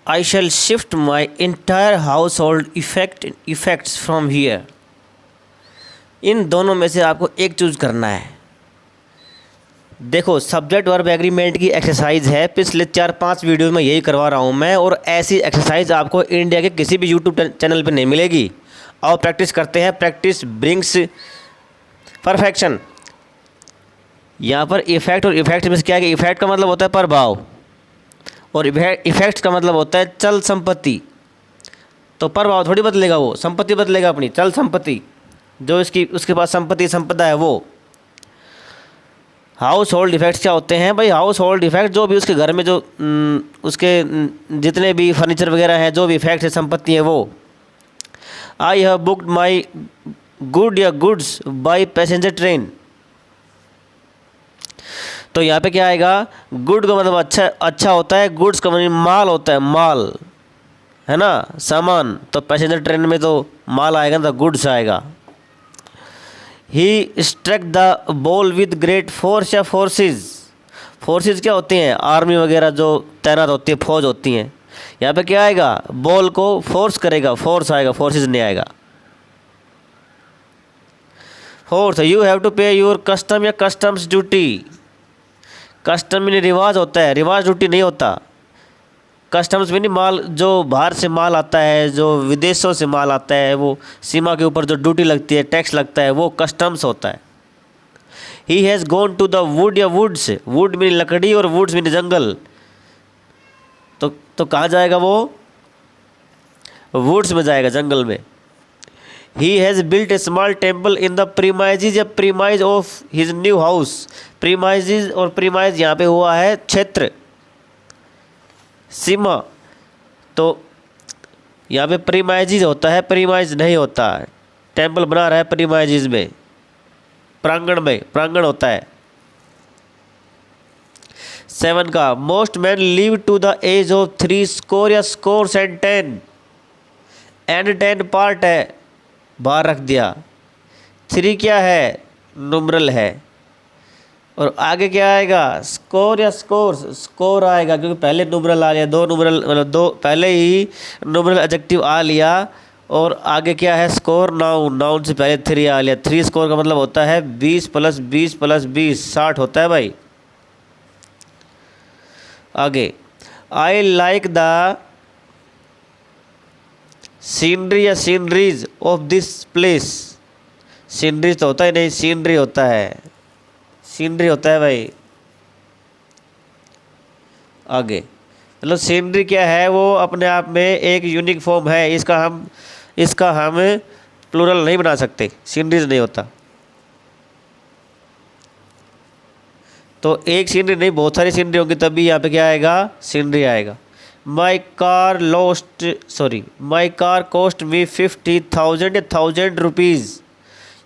I shall shift my entire household effects from here. इन दोनों में से आपको एक चूज करना है। देखो, सब्जेक्ट वर्ब एग्रीमेंट की एक्सरसाइज है, पिछले 4-5 वीडियो में यही करवा रहा हूँ मैं, और ऐसी एक्सरसाइज आपको इंडिया के किसी भी यूट्यूब चैनल पे नहीं मिलेगी। और प्रैक्टिस करते हैं, प्रैक्टिस ब्रिंग्स परफेक्शन। यहाँ पर इफेक्ट और इफेक्ट में से क्या है कि इफेक्ट का मतलब होता है प्रभाव, और इफेक्ट का मतलब होता है चल संपत्ति। तो प्रभाव थोड़ी बदलेगा, वो संपत्ति बदलेगा अपनी, चल संपत्ति जो इसकी उसके पास संपत्ति संपदा है वो। हाउस होल्ड इफेक्ट्स क्या होते हैं भाई? हाउस होल्ड इफेक्ट जो भी उसके घर में जो उसके जितने भी फर्नीचर वगैरह हैं, जो भी इफेक्ट है, संपत्ति है वो। I have booked my good या गुड्स बाई पैसेंजर ट्रेन। तो यहाँ पे क्या आएगा? गुड का मतलब अच्छा अच्छा होता है, गुड्स का मतलब माल होता है, माल है ना, सामान। तो पैसेंजर ट्रेन में तो माल आएगा ना, तो गुड्स आएगा। He struck the ball with great force या फोर्सेस। फोर्सेस क्या होती हैं? आर्मी वगैरह जो तैनात होती है, फौज होती हैं। यहाँ पे क्या आएगा? बॉल को फोर्स करेगा, फोर्स आएगा, फोर्सेस नहीं आएगा। फोर्थ, यू हैव टू पे योर कस्टम या कस्टम्स ड्यूटी। कस्टम में रिवाज होता है, रिवाज ड्यूटी नहीं होता। कस्टम्स में नहीं, माल जो बाहर से माल आता है, जो विदेशों से माल आता है, वो सीमा के ऊपर जो ड्यूटी लगती है, टैक्स लगता है, वो कस्टम्स होता है। He has gone to the wood या वुड्स। वुड में लकड़ी और वुड्स में जंगल। तो कहाँ जाएगा वो? वुड्स में जाएगा, जंगल में। He has built a small temple in the premises या premise of his new house. Premises और प्रीमाइज यहाँ पे हुआ है क्षेत्र, सीमा। तो यहाँ पे प्रीमाइजेज होता है, प्रीमाइज नहीं होता। टेम्पल बना रहा है प्रीमाइजेज में, प्रांगण में, प्रांगण होता है। 7 का, most man live to the age of 60 या स्कोर्स एंड 10। एंड 10 पार्ट है, बाहर रख दिया। 3 क्या है? नुमरल है। और आगे क्या आएगा? स्कोर या स्कोर्स। स्कोर आएगा क्योंकि पहले नुमरल आ लिया, 2 नुमरल मतलब 2 पहले ही नुमरल एडजेक्टिव आ लिया। और आगे क्या है? Score, noun. नाउन से पहले 3 आ लिया। 3 स्कोर का मतलब होता है 20 + 20 + 20 60 होता है भाई। आगे, आई लाइक द सीनरी या sceneries of this place. Sceneries तो होता ही नहीं, सीनरी होता है, सीनरी होता है भाई। आगे, मतलब सीनरी क्या है? वो अपने आप में एक यूनिक फॉर्म है, इसका हम प्लूरल नहीं बना सकते, सीनरीज नहीं होता। तो एक सीनरी नहीं, बहुत सारी सीनरी होंगी, तभी यहाँ पे क्या आएगा? सीनरी आएगा। माई कार कॉस्ट मी 50,000 या 1000 रुपीज़।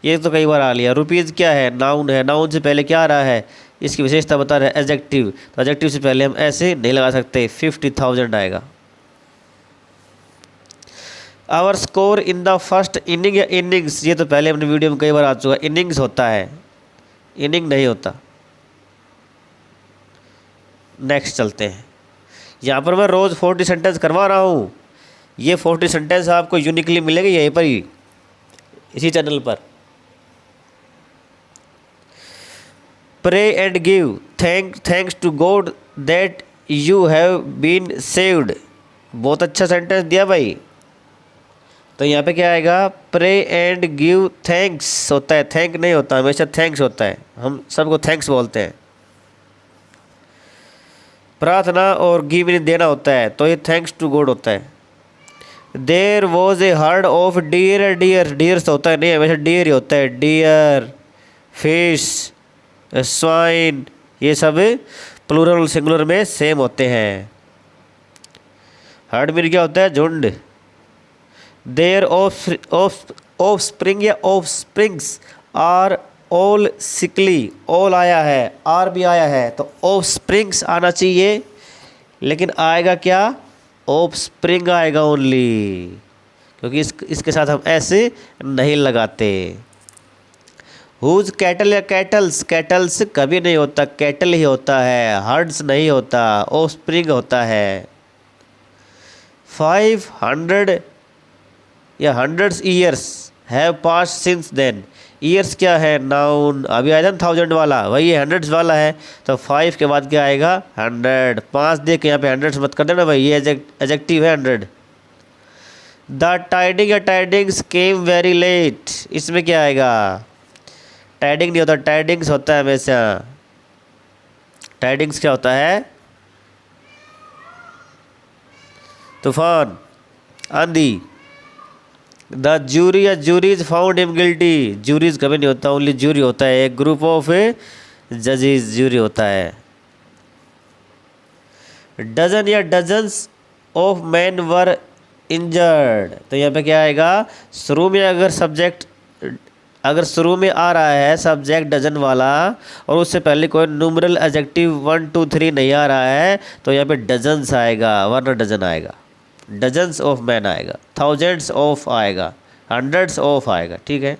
ये तो कई बार आ लिया। रुपीज़ क्या है? नाउन है। नाउन से पहले क्या आ रहा है? इसकी विशेषता बता रहा है एडजेक्टिव। तो एडजेक्टिव से पहले हम ऐसे नहीं लगा सकते, 50,000 आएगा। Our score in the first inning या इनिंग्स, ये तो पहले अपने वीडियो में कई बार आ चुका। इनिंग्स होता है, इनिंग नहीं होता। नेक्स्ट चलते हैं। यहाँ पर मैं रोज़ 40 सेंटेंस करवा रहा हूँ। ये 40 सेंटेंस आपको यूनिकली मिलेंगे यहीं पर ही, इसी चैनल पर। Pray and give thanks to God that you have been saved. बहुत अच्छा सेंटेंस दिया भाई। तो यहाँ पे क्या आएगा? प्रे एंड गिव थैंक्स होता है, थैंक नहीं होता, हमेशा थैंक्स होता है। हम सबको थैंक्स बोलते हैं। प्रार्थना और गिव ने देना होता है, तो ये थैंक्स टू गॉड होता है। There was a herd of deer. Deer तो होता है नहीं, हमेशा डियर ही होता है। डियर, फिश, स्वाइन, ये सब प्लूरल और सिंगुलर में सेम होते हैं। हर्ड में क्या होता है? झुंड। देयर ऑफ स्प्रिंग या offsprings are all sickly. All आया है, आर भी आया है, तो ऑफ स्प्रिंग्स आना चाहिए, लेकिन आएगा क्या? ऑफ स्प्रिंग आएगा ओनली, क्योंकि इसके साथ हम ऐसे नहीं लगाते। हुज कैटल या कैटल्स। कैटल्स कभी नहीं होता, कैटल ही होता है, हर्ड्स नहीं होता, ऑफ स्प्रिंग होता है। 500 या hundreds years have pass since then. Years क्या है, नाउन। अभी आया था ना 1000 वाला, वही हंड्रेड्स वाला है, तो 5 के बाद क्या आएगा 100। 5 देख के यहाँ पे हंड्रेड्स मत कर देना भाई, ये एडजेक्टिव है 100। द टाइडिंग या टाइडिंग्स केम वेरी लेट, इसमें क्या आएगा, टाइडिंग नहीं होता, टाइडिंग्स होता है हमेशा। टाइडिंग्स क्या होता है, तूफान, आंधी। द जूरी या juries found him guilty, juries कभी नहीं होता, ओनली जूरी होता है, एक ग्रुप ऑफ जजेस जूरी होता है। डजन या dozens of man were injured, तो यहाँ पे क्या आएगा, शुरू में अगर सब्जेक्ट, अगर शुरू में आ रहा है सब्जेक्ट डजन वाला और उससे पहले कोई न्यूमरल एडजेक्टिव 1 2 3 नहीं आ रहा है, तो यहाँ पे डजन्स आएगा, वरना डजन आएगा। डजन्स ऑफ मैन आएगा, थाउजेंड्स ऑफ आएगा, हंड्रेड्स ऑफ आएगा, ठीक है।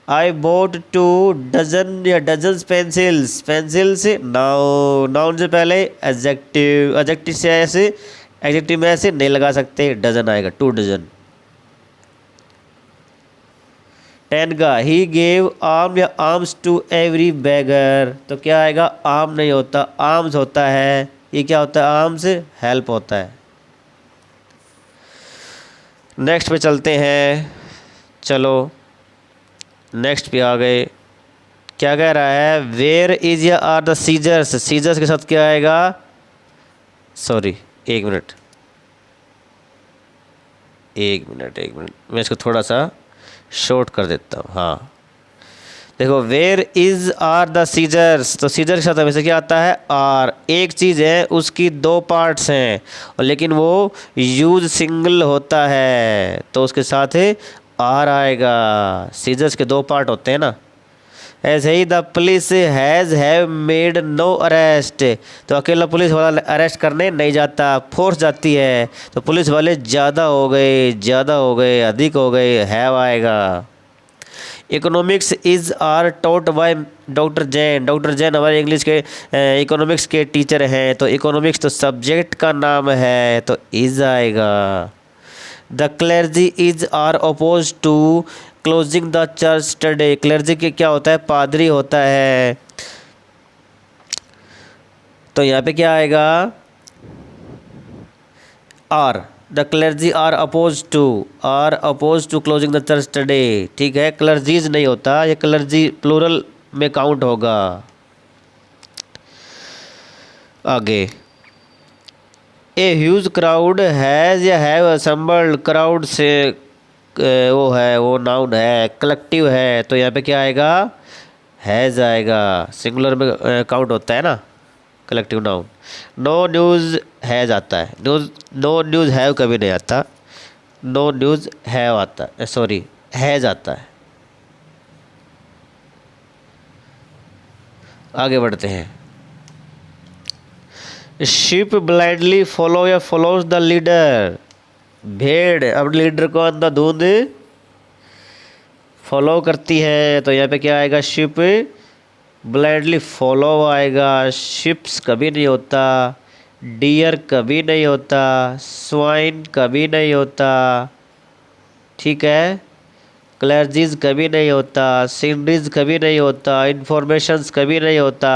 आई बोट 2 डजन या डजन्स पेंसिल्स, पेंसिल्स नाउन से पहले एडजेक्टिव, एडजेक्टिव से ऐसे, एडजेक्टिव में ऐसे नहीं लगा सकते, डजन आएगा, 2 डजन। 10 का ही गेव आर्म या आर्म्स टू एवरी बेगर, तो क्या आएगा, आर्म नहीं होता, आर्म्स होता है, ये क्या होता है, आर्म्स हेल्प होता है। नेक्स्ट पे चलते हैं, चलो नेक्स्ट पे आ गए। क्या कह रहा है, वेयर इज या आर द सीजर्स, सीजर्स के साथ क्या आएगा, सॉरी एक मिनट मैं इसको थोड़ा सा शॉर्ट कर देता हूँ। हाँ देखो, where is are the scissors, तो सीजर के साथ हमेशा क्या आता है, आर। एक चीज़ है उसकी 2 पार्ट्स हैं और लेकिन वो यूज सिंगल होता है, तो उसके साथ आर आएगा। सीजर्स के 2 पार्ट होते हैं ना। ऐसे ही the police have made no arrest, तो अकेला पुलिस वाला अरेस्ट करने नहीं जाता, फोर्स जाती है, तो पुलिस वाले ज़्यादा हो गए, अधिक हो गए, हैव आएगा। Economics is are taught by doctor Jain, doctor Jain हमारे इंग्लिश के इकोनॉमिक्स के टीचर हैं, तो इकोनॉमिक्स तो सब्जेक्ट का नाम है, तो इज़ आएगा। The clergy is are oppose to closing the church today, clergy के क्या होता है, पादरी होता है, तो यहाँ पे क्या आएगा, are. The clergy are oppose to closing the church today, ठीक है। क्लर्जीज नहीं होता, ये क्लर्जी प्लूरल में काउंट होगा। आगे, ए ह्यूज क्राउड हैज़ या हैव असेंबल्ड, क्राउड से वो नाउन है, कलेक्टिव है, तो यहाँ पे क्या आएगा, हैज़ आएगा, सिंगुलर में काउंट होता है ना collective noun. No news has आता है, नो न्यूज़ हैव कभी नहीं आता, नो न्यूज़ हैव आता है, सॉरी हैज़ आता है। आगे बढ़ते हैं। शिप ब्लाइंडली फॉलो या फॉलोज द लीडर, भेड़ अपने लीडर को अंधाधुंध फॉलो करती है, तो यहाँ पे क्या आएगा, शिप ब्लाइंडली फॉलो आएगा। शिप्स कभी नहीं होता, डियर कभी नहीं होता, स्वाइन कभी नहीं होता, ठीक है। क्लर्जीज कभी नहीं होता, सिंड्रीज कभी नहीं होता, इंफॉर्मेशंस कभी नहीं होता,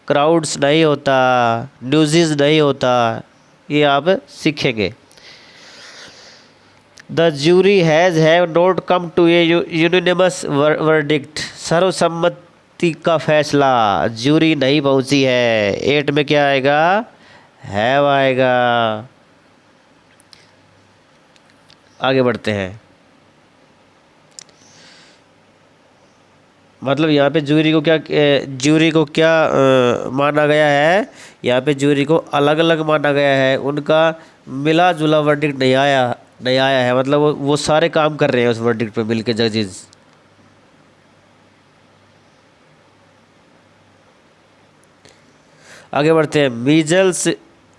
क्राउड्स नहीं होता, न्यूज़ नहीं होता, ये आप सीखेंगे। The jury have not come to a unanimous verdict, सर्वसम्मति का फैसला, जूरी नहीं पहुंची है। 8 में क्या आएगा, हैव आएगा। आगे बढ़ते हैं। मतलब यहाँ पे जूरी को क्या माना गया है, यहाँ पे जूरी को अलग अलग माना गया है, उनका मिला जुला वर्डिक्ट नहीं आया है, मतलब वो सारे काम कर रहे हैं उस वर्डिक्ट पे मिलके जजेस। आगे बढ़ते हैं। मीजल्स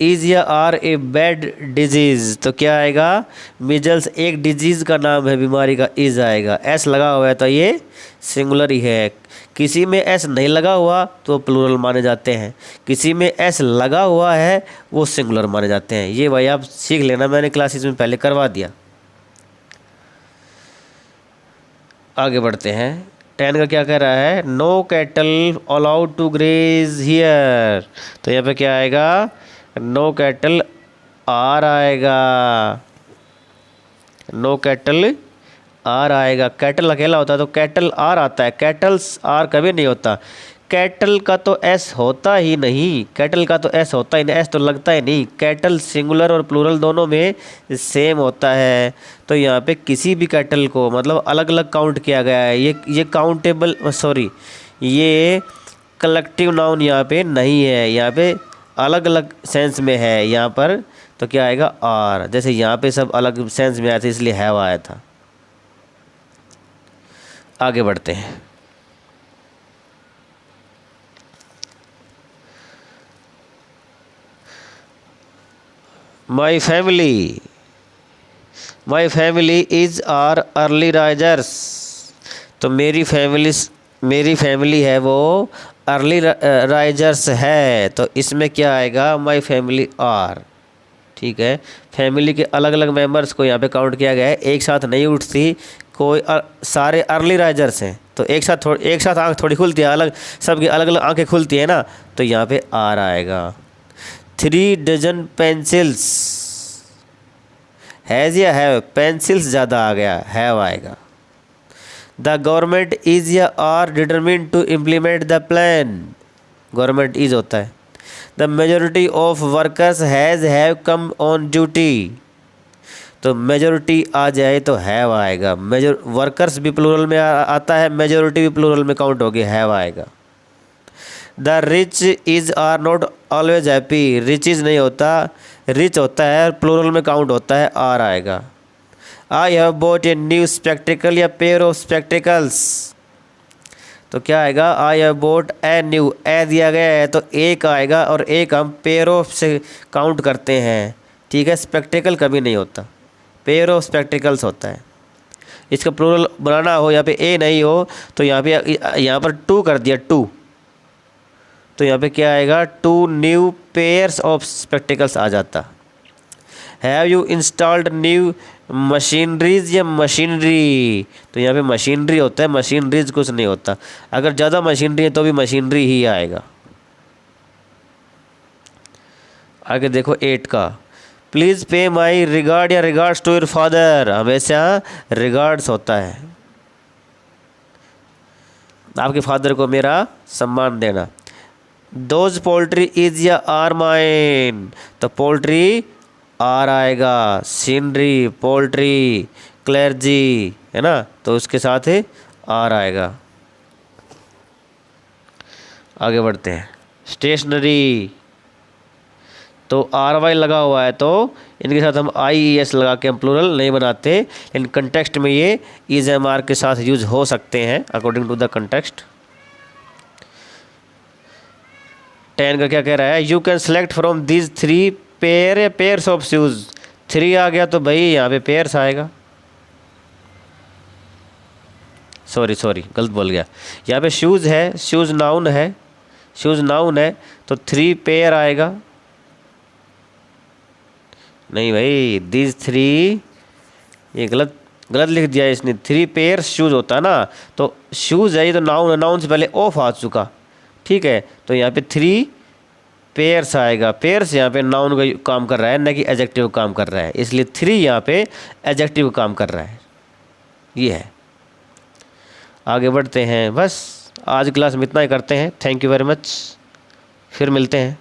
इज या आर ए बैड डिजीज, तो क्या आएगा, मीजल्स एक डिजीज का नाम है, बीमारी का इज आएगा, एस लगा हुआ है तो ये सिंगुलर ही है। किसी में एस नहीं लगा हुआ तो प्लूरल माने जाते हैं, किसी में एस लगा हुआ है वो सिंगुलर माने जाते हैं। ये भाई आप सीख लेना, मैंने क्लासेस में पहले करवा दिया। आगे बढ़ते हैं। 10 का क्या कह रहा है, no cattle allowed to graze here. तो यहाँ पे क्या आएगा, नो कैटल आर आएगा, नो कैटल आर आएगा। कैटल अकेला होता है तो कैटल आर आता है, कैटल्स आर कभी नहीं होता। कैटल का तो एस होता ही नहीं, कैटल का तो एस होता ही नहीं, एस तो लगता ही नहीं। कैटल सिंगुलर और प्लूरल दोनों में सेम होता है। तो यहाँ पे किसी भी कैटल को मतलब अलग अलग काउंट किया गया है। ये काउंटेबल सॉरी ये कलेक्टिव नाउन यहाँ पे नहीं है, यहाँ पे अलग अलग सेंस में है यहाँ पर। तो क्या आएगा आर, जैसे यहाँ पे सब अलग सेंस में आया था इसलिए हैव आया था। आगे बढ़ते हैं। My family is are early risers. तो मेरी फैमिली है वो अर्ली राइजर्स है। तो इसमें क्या आएगा, माई फैमिली आर। ठीक है, फैमिली के अलग अलग मेंबर्स को यहाँ पे काउंट किया गया है, एक साथ नहीं उठती कोई, सारे अर्ली राइजर्स हैं तो एक साथ आँख थोड़ी खुलती है, अलग सबकी अलग अलग आँखें खुलती है ना। तो यहाँ पे आर आएगा। 3 डजन पेंसिल्स, हैज़ या हैव, पेंसिल्स ज़्यादा आ गया, हैव आएगा। द गवर्नमेंट इज़ या are determined to implement the plan, government is होता है। The majority of workers have come on duty. तो मेजोरिटी आ जाए तो हैव आएगा, वर्कर्स भी प्लूरल में आता है, मेजोरिटी भी प्लूरल में काउंट होगी, हैव आएगा। The rich is are not always happy, rich is नहीं होता, रिच होता है, प्लूरल में काउंट होता है, आर आएगा। I have bought a new spectacle या पेयर ऑफ स्पेक्टिकल्स। तो क्या आएगा, I have bought a new, a दिया गया है तो एक आएगा और एक हम पेयर ऑफ से काउंट करते हैं। ठीक है, स्पेक्टिकल कभी नहीं होता, पेयर ऑफ स्पेक्टिकल्स होता है। इसका प्लूरल बनाना हो, यहाँ पे ए नहीं हो तो यहाँ पर 2 कर दिया, 2। तो यहाँ पे क्या आएगा, 2 न्यू पेयर्स ऑफ स्पेक्टिकल्स आ जाता। Have you installed new machineries या मशीनरी। तो यहाँ पे मशीनरी होता है, मशीनरीज कुछ नहीं होता। अगर ज़्यादा मशीनरी है तो भी मशीनरी ही आएगा। आगे देखो 8 का, प्लीज़ पे माई रिगार्ड या रिगार्ड्स टू योर फादर। हमेशा रिगार्ड्स होता है, आपके फादर को मेरा सम्मान देना। दोज पोल्ट्री इज या आर माइन। तो पोल्ट्री आर आएगा, सीनरी, पोल्ट्री, क्लर्जी है ना, तो उसके साथ ही आर आएगा। आगे बढ़ते हैं। स्टेशनरी, तो आर वाई लगा हुआ है तो इनके साथ हम आई ई एस लगा के हम प्लूरल नहीं बनाते, इन कंटेक्स्ट में ये इज एम आर के साथ यूज हो सकते हैं अकॉर्डिंग टू द कंटेक्स्ट। 10 का क्या कह रहा है, you can select from these 3 pair या पेयर्स ऑफ शूज़। 3 आ गया तो भाई यहाँ पे पेयर्स आएगा, सॉरी गलत बोल गया। यहाँ पे शूज़ है, शूज़ नाउन है, शूज़ नाउन है तो 3 पेयर आएगा। नहीं भाई, दीज 3 ये गलत लिख दिया इसने, 3 पेयर शूज़ होता ना, तो शूज़ है ये तो नाउन, नाउन से पहले ऑफ आ चुका। ठीक है, तो यहाँ पे 3 पेयर्स आएगा। पेयर्स यहाँ पे नाउन का काम कर रहा है, न कि एडजेक्टिव काम कर रहा है, इसलिए 3 यहाँ पे एडजेक्टिव काम कर रहा है। ये है। आगे बढ़ते हैं। बस आज क्लास में इतना ही करते हैं। थैंक यू वेरी मच, फिर मिलते हैं।